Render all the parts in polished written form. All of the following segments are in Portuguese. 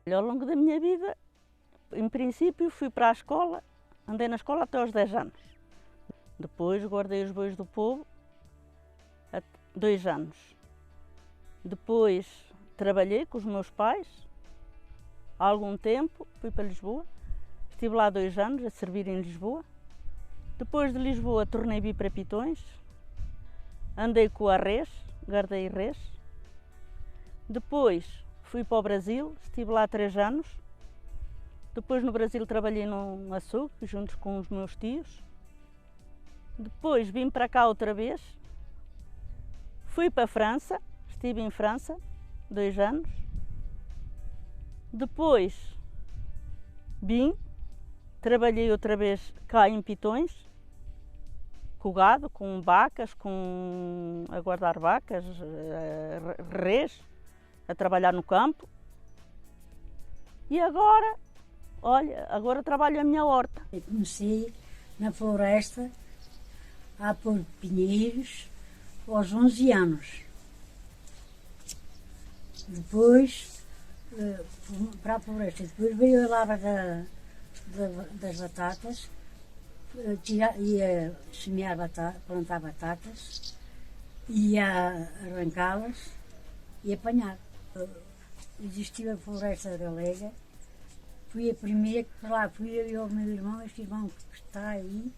Ao longo da minha vida, em princípio, fui para a escola, andei na escola até aos 10 anos. Depois guardei os bois do povo, 2 anos. Depois trabalhei com os meus pais, há algum tempo, fui para Lisboa, estive lá 2 anos a servir em Lisboa. Depois de Lisboa tornei-me para Pitões, andei com a res, guardei res. Depois fui para o Brasil, estive lá 3 anos. Depois no Brasil trabalhei num açougue, junto com os meus tios. Depois vim para cá outra vez, fui para a França, estive em França 2 anos. Depois vim, trabalhei outra vez cá em Pitões, com gado, com vacas, a guardar vacas, res, a trabalhar no campo. E agora, olha, agora trabalho a minha horta. Eu comecei na floresta a pôr pinheiros aos 11 anos. Depois, para a floresta, depois veio a lavra das batatas, ia semear plantar batatas, ia arrancá-las e apanhar. Existiu a floresta galega, fui a primeira que para lá fui eu e o meu irmão, este irmão que está aí,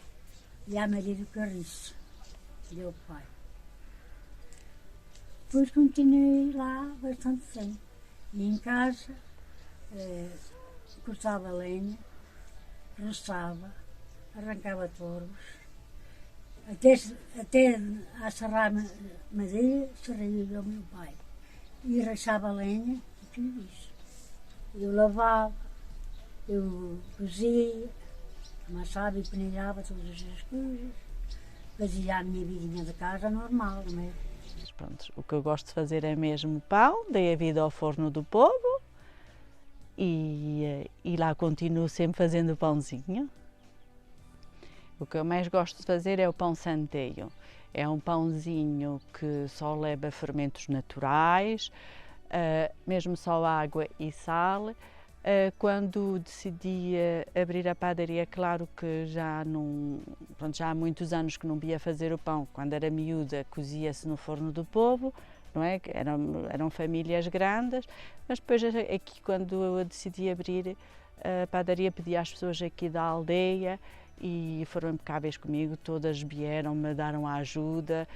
e a Maria do Carriço, meu pai. Depois continuei lá bastante tempo. E em casa, cortava lenha, roçava, arrancava torvos, até a serrar madeira, serrei ao meu pai. E rachava lenha e tudo isso. Eu lavava, eu cozia, amassava e peneirava todas as coisas, fazia a minha vidinha de casa normal, não é? Pronto, o que eu gosto de fazer é mesmo pão, dei a vida ao forno do povo e lá continuo sempre fazendo pãozinho. O que eu mais gosto de fazer é o pão santeio. É um pãozinho que só leva fermentos naturais, mesmo só água e sal. Quando decidi abrir a padaria, claro que já há muitos anos que não via fazer o pão. Quando era miúda, cozia-se no forno do povo, não é? Eram famílias grandes, mas depois aqui, quando eu decidi abrir a padaria, pedi às pessoas aqui da aldeia e foram impecáveis comigo, todas vieram, me deram a ajuda.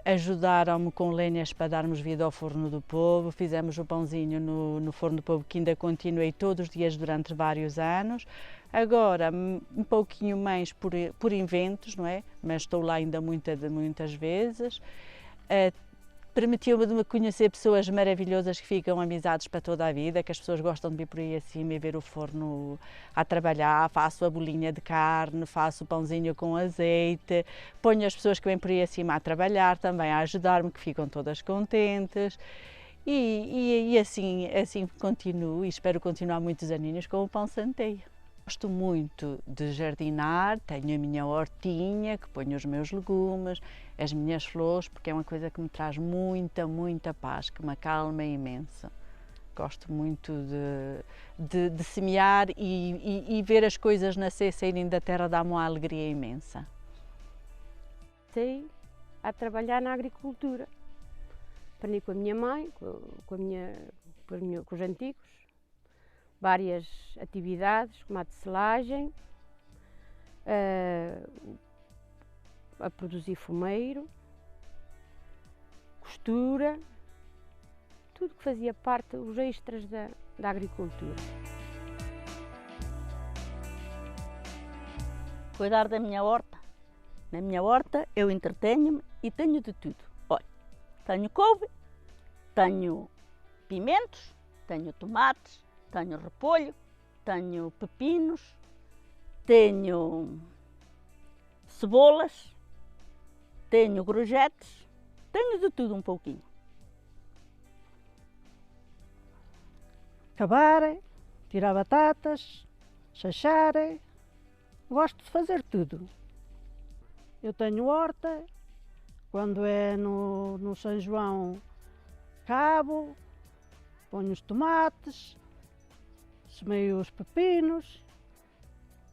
Ajudaram-me com lenhas para darmos vida ao forno do povo, fizemos o pãozinho no forno do povo, que ainda continuei todos os dias durante vários anos. Agora um pouquinho mais por inventos, não é? Mas estou lá ainda muitas vezes. Permitiu-me conhecer pessoas maravilhosas que ficam amizades para toda a vida, que as pessoas gostam de vir por aí acima e ver o forno a trabalhar. Faço a bolinha de carne, faço o pãozinho com azeite, ponho as pessoas que vêm por aí acima a trabalhar também, a ajudar-me, que ficam todas contentes. E assim continuo e espero continuar muitos aninhos com o pão santeio. Gosto muito de jardinar, tenho a minha hortinha, que ponho os meus legumes, as minhas flores, porque é uma coisa que me traz muita paz, que me acalma imenso. Gosto muito de semear e ver as coisas nascer, saírem da terra, dá-me uma alegria imensa. Comecei a trabalhar na agricultura. Aprendi com a minha mãe, com os antigos, várias atividades, como a tecelagem, a produzir fumeiro, costura, tudo que fazia parte, os extras da agricultura. Cuidar da minha horta. Na minha horta eu entretenho-me e tenho de tudo. Olha, tenho couve, tenho pimentos, tenho tomates, tenho repolho, tenho pepinos, tenho cebolas, tenho grojetes, tenho de tudo um pouquinho. Cavar, tirar batatas, chachar, gosto de fazer tudo. Eu tenho horta, quando é no São João, cabo, ponho os tomates, semei os pepinos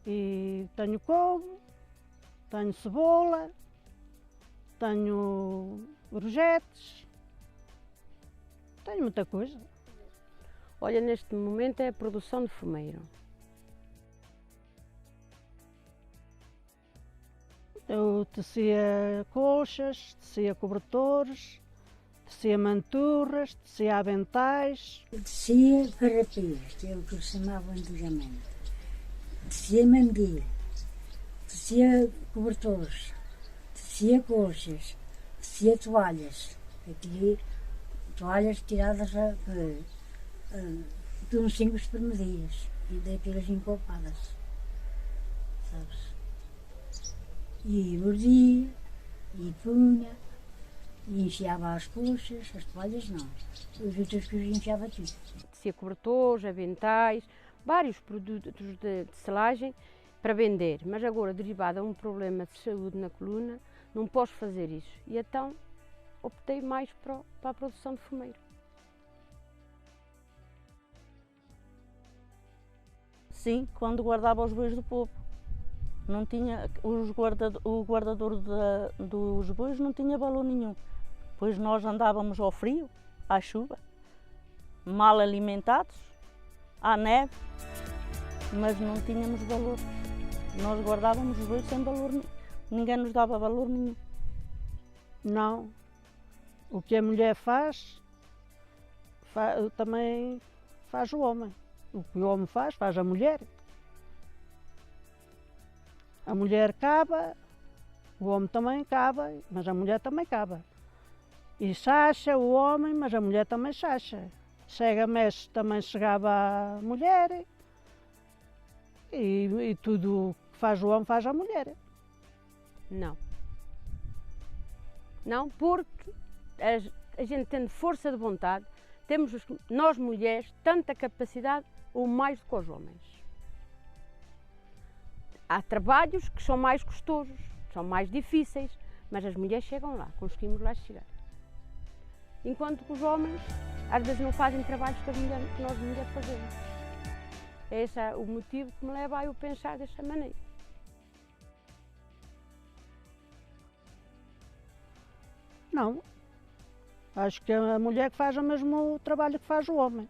e tenho couve, tenho cebola, tenho projetos, tenho muita coisa. Olha, neste momento é a produção de fumeiro. Eu tecia colchas, tecia cobertores, tecia manturras, tecia aventais. Tecia farrapeiras, que é o que eles chamavam antigamente. Tecia mandilha, tecia cobertores, tecia colchas, tecia toalhas. Aqui, toalhas tiradas de uns 5 espremedias e daquelas encopadas, sabes? E bordia, e punha, e enfiava as colchas, as toalhas não. Os outros que os enfiava tudo. Tecia cobertores, aventais, vários produtos de selagem para vender. Mas agora, derivado a um problema de saúde na coluna, não posso fazer isso. E então optei mais para a produção de fumeiro. Sim, quando guardava os bois do povo. Não tinha, o guardador dos bois não tinha valor nenhum, pois nós andávamos ao frio, à chuva, mal alimentados, à neve, mas não tínhamos valor. Nós guardávamos os bois sem valor nenhum, ninguém nos dava valor nenhum. Não. O que a mulher faz, também faz o homem. O que o homem faz a mulher. A mulher cava, o homem também cava, mas a mulher também cava. E chacha o homem, mas a mulher também chacha. Chega mexe, também chegava a mulher. E tudo que faz o homem faz a mulher. Não. Não, porque a gente tendo força de vontade, temos nós mulheres tanta capacidade ou mais do que os homens. Há trabalhos que são mais custosos, são mais difíceis, mas as mulheres chegam lá, conseguimos lá chegar. Enquanto que os homens, às vezes, não fazem trabalhos que nós mulheres fazemos. É esse o motivo que me leva a eu pensar desta maneira. Não. Acho que a mulher que faz o mesmo trabalho que faz o homem.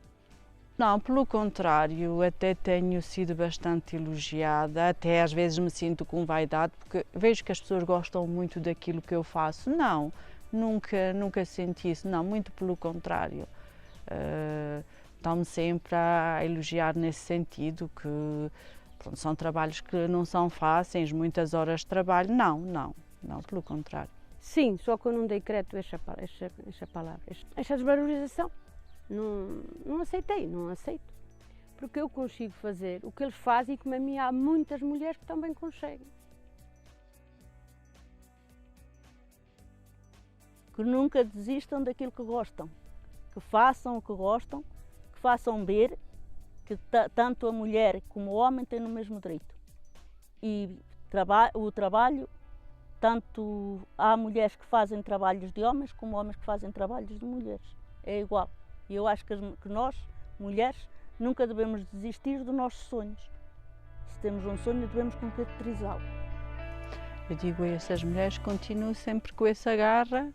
Não, pelo contrário, até tenho sido bastante elogiada, até às vezes me sinto com vaidade, porque vejo que as pessoas gostam muito daquilo que eu faço. Não, nunca senti isso, não, muito pelo contrário. Estão-me sempre a elogiar nesse sentido, que pronto, são trabalhos que não são fáceis, muitas horas de trabalho. Não, pelo contrário. Sim, só que eu não dei crédito a esta palavra, esta desvalorização. Não aceitei, não aceito. Porque eu consigo fazer o que eles fazem e como a mim há muitas mulheres que também conseguem. Que nunca desistam daquilo que gostam, que façam o que gostam, que façam ver que tanto a mulher como o homem têm o mesmo direito. E o trabalho, tanto há mulheres que fazem trabalhos de homens como homens que fazem trabalhos de mulheres. É igual. E eu acho que nós, mulheres, nunca devemos desistir dos nossos sonhos. Se temos um sonho, devemos concretizá-lo. Eu digo a essas mulheres, continuo sempre com essa garra.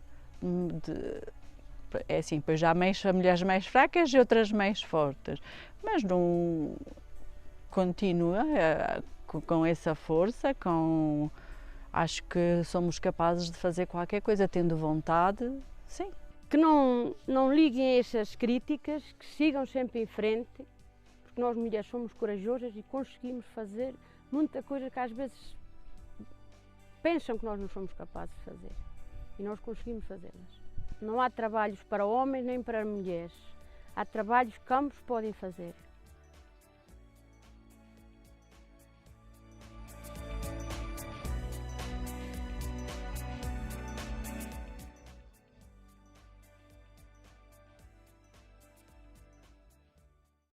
É assim, pois já há mulheres mais fracas e outras mais fortes. Mas não continua com essa força, acho que somos capazes de fazer qualquer coisa, tendo vontade, sim. Que não liguem a essas críticas, que sigam sempre em frente, porque nós mulheres somos corajosas e conseguimos fazer muita coisa que às vezes pensam que nós não somos capazes de fazer. E nós conseguimos fazê-las. Não há trabalhos para homens nem para mulheres. Há trabalhos que ambos podem fazer.